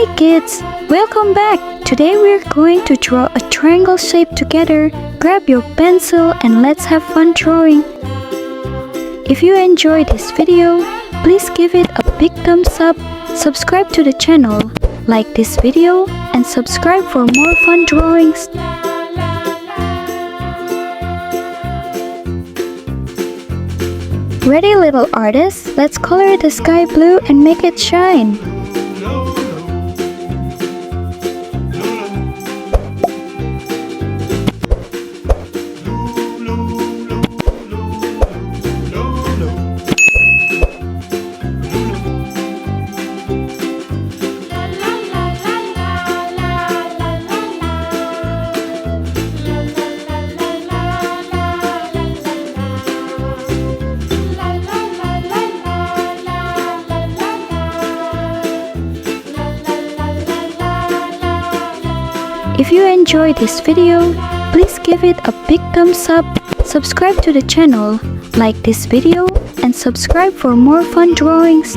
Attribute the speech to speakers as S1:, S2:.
S1: Hey kids, welcome back! Today we're going to draw a triangle shape together. Grab your pencil and let's have fun drawing. If you enjoyed this video, please give it a big thumbs up, subscribe to the channel, like this video, and subscribe for more fun drawings. Ready, little artists? Let's color the sky blue and make it shine. If you enjoyed this video, please give it a big thumbs up, subscribe to the channel, like this video, and subscribe for more fun drawings.